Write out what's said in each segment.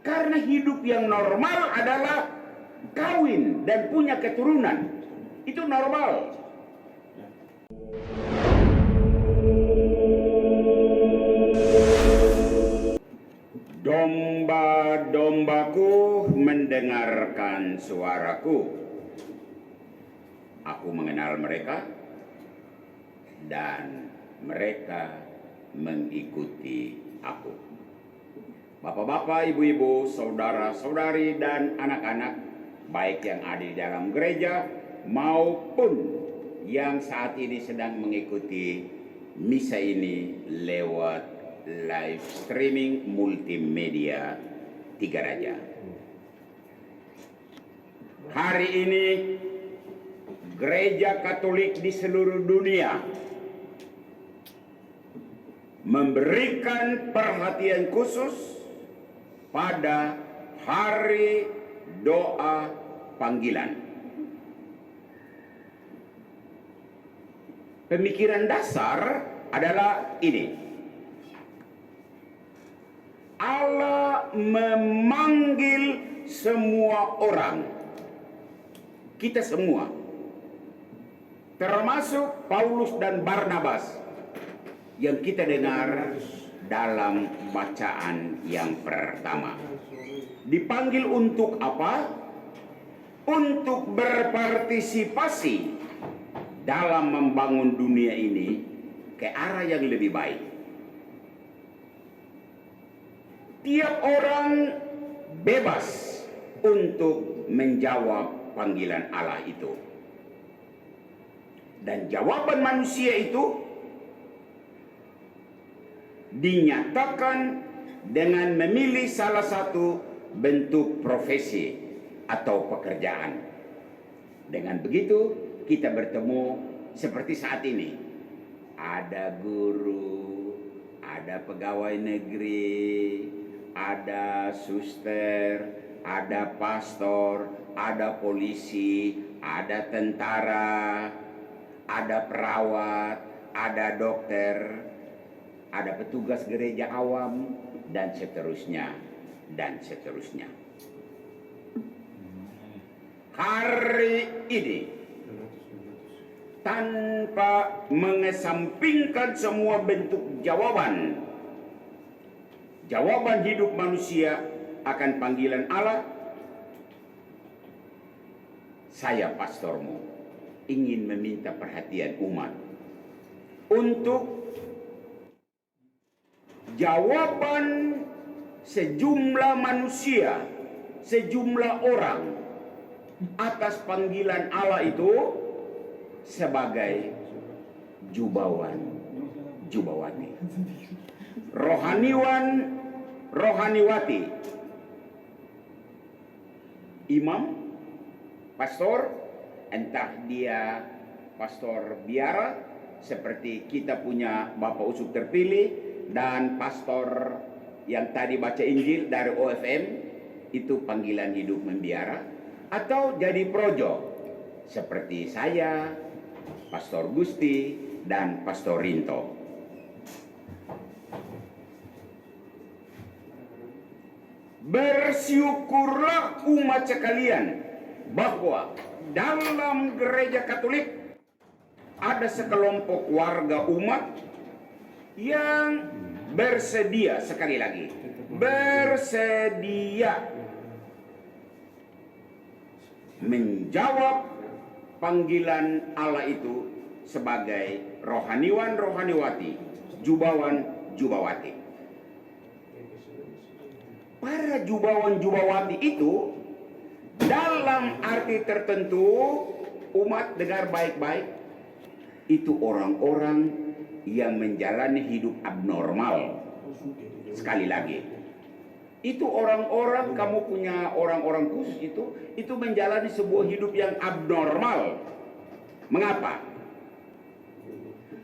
Karena hidup yang normal adalah kawin dan punya keturunan. Itu normal. Domba-dombaku mendengarkan suaraku. Aku mengenal mereka dan mereka mengikuti aku. Bapak-bapak, ibu-ibu, saudara-saudari, dan anak-anak, baik yang ada di dalam gereja maupun yang saat ini sedang mengikuti misa ini lewat live streaming multimedia Tiga Raja. Hari ini Gereja Katolik di seluruh dunia memberikan perhatian khusus pada hari doa panggilan. Pemikiran dasar adalah ini. Allah memanggil semua orang. Kita semua. Termasuk Paulus dan Barnabas yang kita dengar dalam bacaan yang pertama. Dipanggil untuk apa? Untuk berpartisipasi dalam membangun dunia ini ke arah yang lebih baik. Tiap orang bebas untuk menjawab panggilan Allah itu. Dan jawaban manusia itu dinyatakan dengan memilih salah satu bentuk profesi atau pekerjaan. Dengan begitu kita bertemu seperti saat ini. Ada guru, ada pegawai negeri, ada suster, ada pastor, ada polisi, ada tentara, ada perawat, ada dokter, ada petugas gereja awam, dan seterusnya, dan seterusnya. Hari ini, tanpa mengesampingkan semua bentuk jawaban hidup manusia akan panggilan Allah, saya pastormu ingin meminta perhatian umat untuk jawaban sejumlah manusia, sejumlah orang atas panggilan Allah itu sebagai jubawan, jubawati, rohaniwan, rohaniwati, imam, pastor, entah dia pastor biara seperti kita punya Bapak Uskup terpilih dan pastor yang tadi baca Injil dari OFM, itu panggilan hidup membiara, atau jadi projo seperti saya, Pastor Gusti, dan Pastor Rinto. Bersyukurlah umat sekalian bahwa dalam gereja Katolik ada sekelompok warga umat yang bersedia, sekali lagi, bersedia menjawab panggilan Allah itu sebagai rohaniwan, rohaniwati, jubawan, jubawati. Para jubawan, jubawati itu dalam arti tertentu, umat dengar baik-baik, itu orang-orang yang menjalani hidup abnormal. Sekali lagi, itu orang-orang, kamu punya orang-orang khusus itu menjalani sebuah hidup yang abnormal. Mengapa?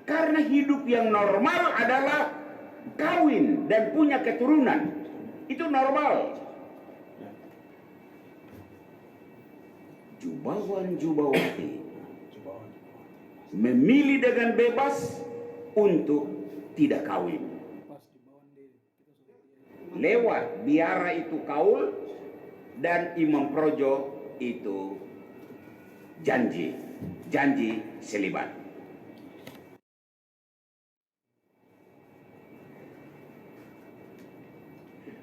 Karena hidup yang normal adalah kawin dan punya keturunan. Itu normal. Jubawan, jubawati memilih dengan bebas untuk tidak kawin. lewat biara itu kaul dan imam projo itu janji selibat.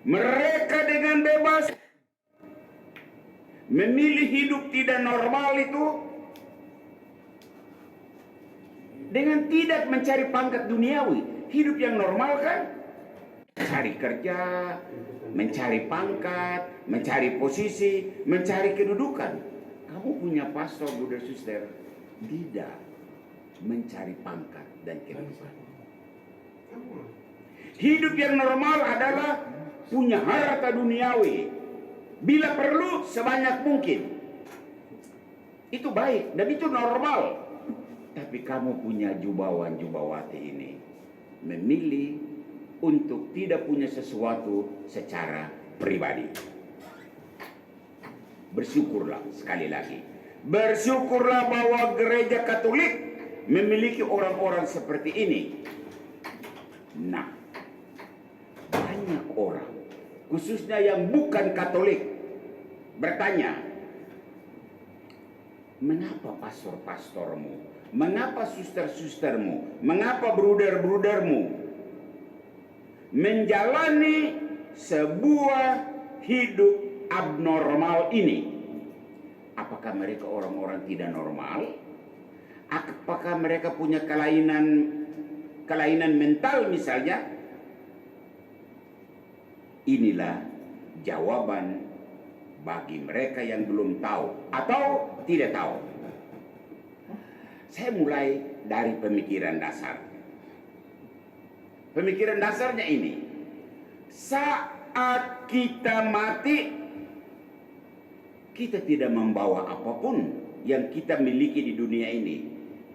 Mereka dengan bebas memilih hidup tidak normal itu dengan tidak mencari pangkat duniawi. Hidup yang normal kan cari kerja, mencari pangkat, mencari posisi, mencari kedudukan. Kamu punya pastor, brother, sister, tidak mencari pangkat dan kedudukan. Hidup yang normal adalah punya harta duniawi, bila perlu sebanyak mungkin. Itu baik dan itu normal. Tapi kamu punya jubawan-jubawati ini memilih untuk tidak punya sesuatu secara pribadi. Bersyukurlah, sekali lagi, bersyukurlah bahwa gereja Katolik memiliki orang-orang seperti ini. Nah, banyak orang, khususnya yang bukan Katolik, bertanya, mengapa pastor-pastormu, mengapa suster-sustermu, mengapa bruder-brudermu menjalani sebuah hidup abnormal ini? Apakah mereka orang-orang tidak normal? Apakah mereka punya kelainan mental misalnya? Inilah jawaban bagi mereka yang belum tahu atau tidak tahu. Saya mulai dari pemikiran dasar. Pemikiran dasarnya ini. Saat kita mati, kita tidak membawa apapun yang kita miliki di dunia ini.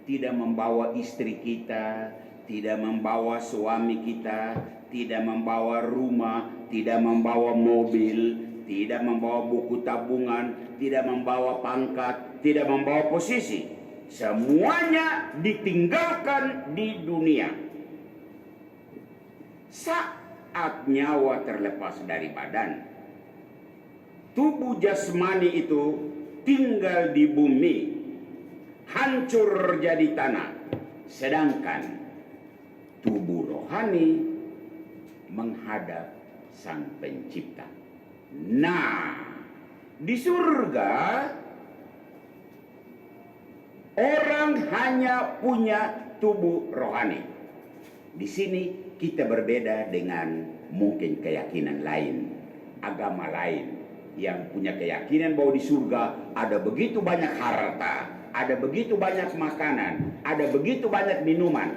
Tidak membawa istri kita, tidak membawa suami kita, tidak membawa rumah, tidak membawa mobil, tidak membawa buku tabungan, tidak membawa pangkat, tidak membawa posisi. Semuanya ditinggalkan di dunia. Saat nyawa terlepas dari badan, tubuh jasmani itu tinggal di bumi, hancur jadi tanah. Sedangkan tubuh rohani menghadap Sang Pencipta. Nah, di surga orang hanya punya tubuh rohani. Di sini kita berbeda dengan mungkin keyakinan lain, agama lain yang punya keyakinan bahwa di surga ada begitu banyak harta, ada begitu banyak makanan, ada begitu banyak minuman.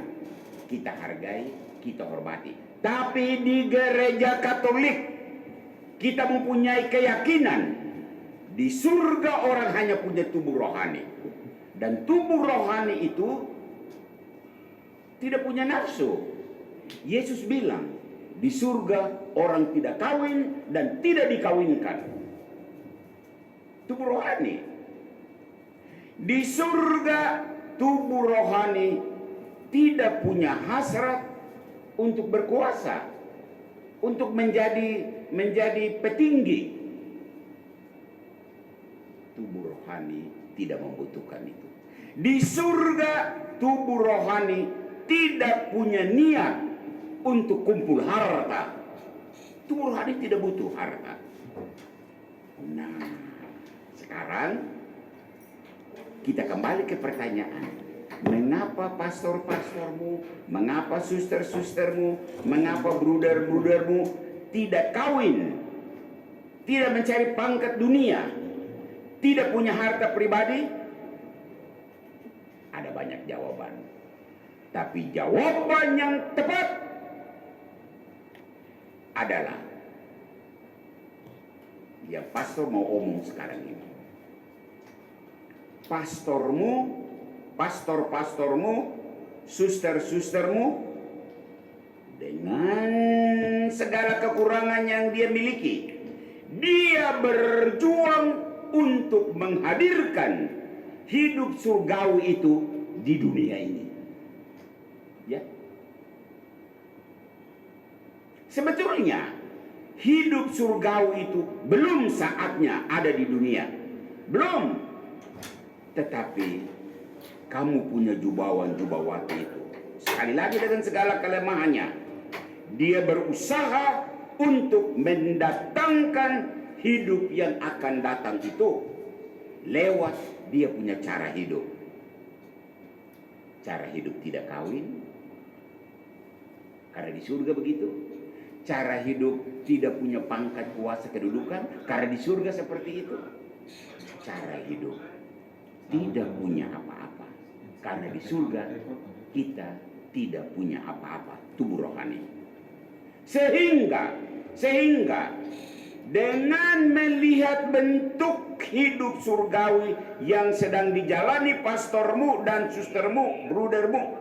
Kita hargai, kita hormati. Tapi di gereja Katolik kita mempunyai keyakinan di surga orang hanya punya tubuh rohani. Dan tubuh rohani itu tidak punya nafsu. Yesus bilang, di surga orang tidak kawin dan tidak dikawinkan. Tubuh rohani. Di surga tubuh rohani tidak punya hasrat untuk berkuasa, untuk menjadi petinggi. Tubuh rohani tidak membutuhkan itu. Di surga tubuh rohani tidak punya niat untuk kumpul harta. Tubuh rohani tidak butuh harta. Nah, sekarang kita kembali ke pertanyaan. Mengapa pastor-pastormu, mengapa suster-sustermu, mengapa bruder-brudermu tidak kawin, tidak mencari pangkat dunia, tidak punya harta pribadi? Ada banyak jawaban. Tapi jawaban yang tepat adalah yang pastor mau omong sekarang ini. Pastor-pastormu, suster-sustermu, dengan segala kekurangan yang dia miliki, dia berjuang untuk menghadirkan hidup surgawi itu di dunia ini. Ya. Sebetulnya hidup surgawi itu belum saatnya ada di dunia. Belum. Tetapi kamu punya jubawan-jubawati itu. Sekali lagi dengan segala kelemahannya, dia berusaha untuk mendatangkan hidup yang akan datang itu lewat dia punya cara hidup. Cara hidup tidak kawin, karena di surga begitu. Cara hidup tidak punya pangkat, kuasa, kedudukan, karena di surga seperti itu. Cara hidup tidak punya apa-apa, karena di surga kita tidak punya apa-apa, tubuh rohani. Sehingga dengan melihat bentuk hidup surgawi yang sedang dijalani pastormu dan sustermu, brudermu,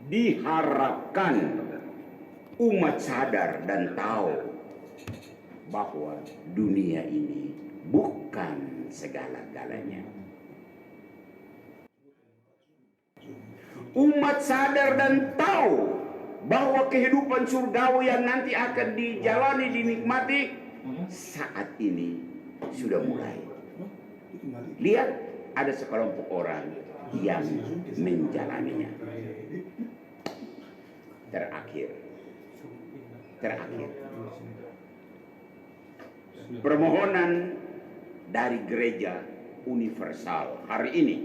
diharapkan umat sadar dan tahu bahwa dunia ini bukan segala-galanya. Umat sadar dan tahu bahwa kehidupan surgawi yang nanti akan dijalani, dinikmati saat ini sudah mulai. Lihat, ada sekelompok orang yang menjalaninya. Terakhir, permohonan dari Gereja Universal hari ini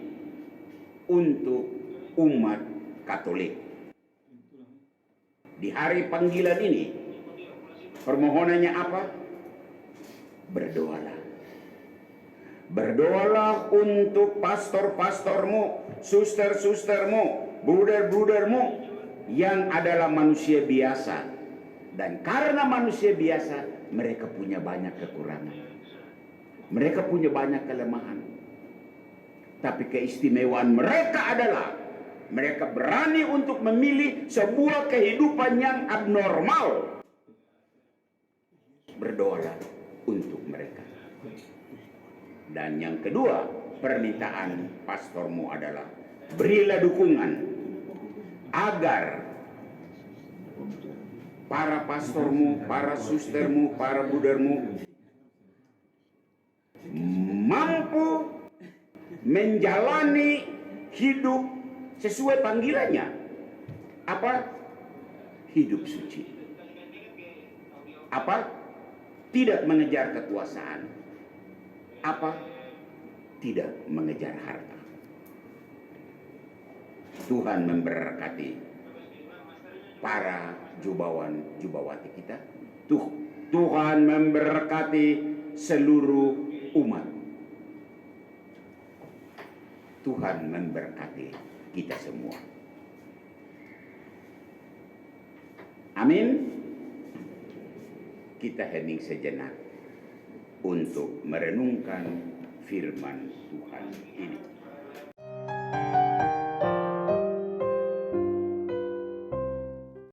untuk umat Katolik. Di hari panggilan ini, permohonannya apa? Berdoalah. Berdoalah untuk pastor-pastormu, suster-sustermu, bruder-brudermu yang adalah manusia biasa. Dan karena manusia biasa, mereka punya banyak kekurangan. Mereka punya banyak kelemahan. Tapi keistimewaan mereka adalah mereka berani untuk memilih sebuah kehidupan yang abnormal. Berdoalah untuk mereka. Dan yang kedua, permintaan pastormu adalah berilah dukungan agar para pastormu, para sustermu, para budermu mampu menjalani hidup sesuai panggilannya. Apa? Hidup suci. Apa? Tidak mengejar kekuasaan. Apa? Tidak mengejar harta. Tuhan memberkati para jubawan jubawati kita. Tuhan memberkati seluruh umat. Tuhan memberkati kita semua. Amin. Kita hening sejenak untuk merenungkan firman Tuhan ini.